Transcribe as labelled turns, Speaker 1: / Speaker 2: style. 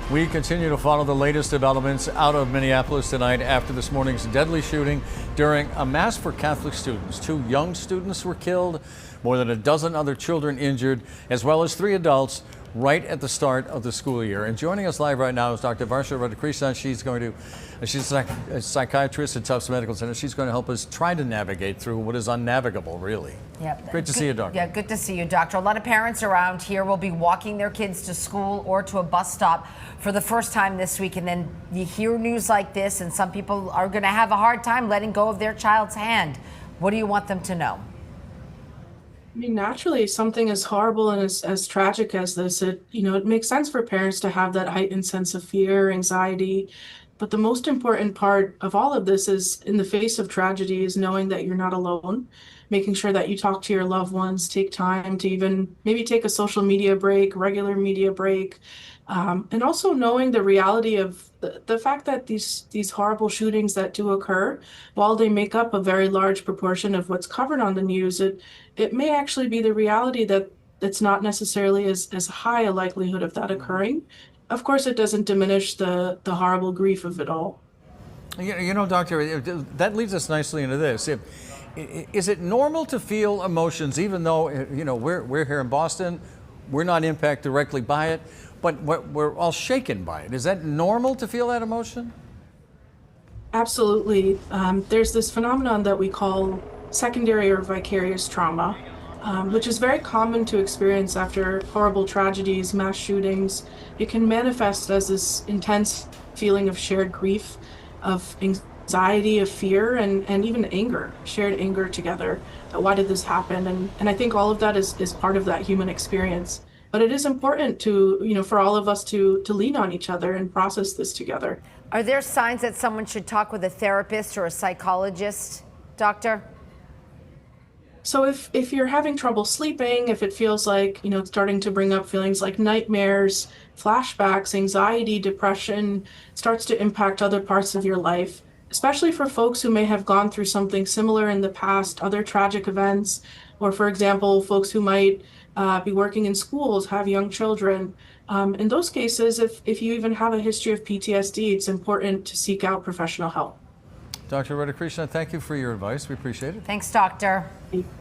Speaker 1: We continue to follow the latest developments out of Minneapolis tonight after this morning's deadly shooting during a Mass for Catholic students. 2 young students were killed, more than a dozen other children injured, as well as 3 adults right at the start of the school year. And joining us live right now is Dr. Varsha Radhakrishnan. She's a psychiatrist at Tufts Medical Center. She's going to help us try to navigate through what is unnavigable, really.
Speaker 2: Yep.
Speaker 1: Great to see you, Doctor.
Speaker 2: Yeah, good to see you, Doctor. A lot of parents around here will be walking their kids to school or to a bus stop for the first time this week, and then you hear news like this, and some people are going to have a hard time letting go of their child's hand. What do you want them to know?
Speaker 3: I mean, naturally, something as horrible and as tragic as this, it makes sense for parents to have that heightened sense of fear, anxiety. But the most important part of all of this is, in the face of tragedy, is knowing that you're not alone, making sure that you talk to your loved ones, take time to even maybe take a social media break, regular media break, and also knowing the reality of the fact that these horrible shootings that do occur, while they make up a very large proportion of what's covered on the news, it may actually be the reality that it's not necessarily as high a likelihood of that occurring. Of course, it doesn't diminish the horrible grief of it all.
Speaker 1: You know, Doctor, that leads us nicely into this. Is it normal to feel emotions, even though, we're here in Boston, we're not impacted directly by it, but we're all shaken by it? Is that normal to feel that emotion?
Speaker 3: Absolutely. There's this phenomenon that we call secondary or vicarious trauma, which is very common to experience after horrible tragedies, mass shootings. It can manifest as this intense feeling of shared grief, of anxiety, of fear, and even anger, shared anger together. Why did this happen? And I think all of that is part of that human experience. But it is important to, for all of us to lean on each other and process this together.
Speaker 2: Are there signs that someone should talk with a therapist or a psychologist, Doctor?
Speaker 3: So if you're having trouble sleeping, if it feels like, it's starting to bring up feelings like nightmares, flashbacks, anxiety, depression, starts to impact other parts of your life, especially for folks who may have gone through something similar in the past, other tragic events, or for example, folks who might be working in schools, have young children. In those cases, if you even have a history of PTSD, it's important to seek out professional help.
Speaker 1: Dr. Radhakrishnan, thank you for your advice. We appreciate it.
Speaker 2: Thanks, Doctor.
Speaker 3: Thank you.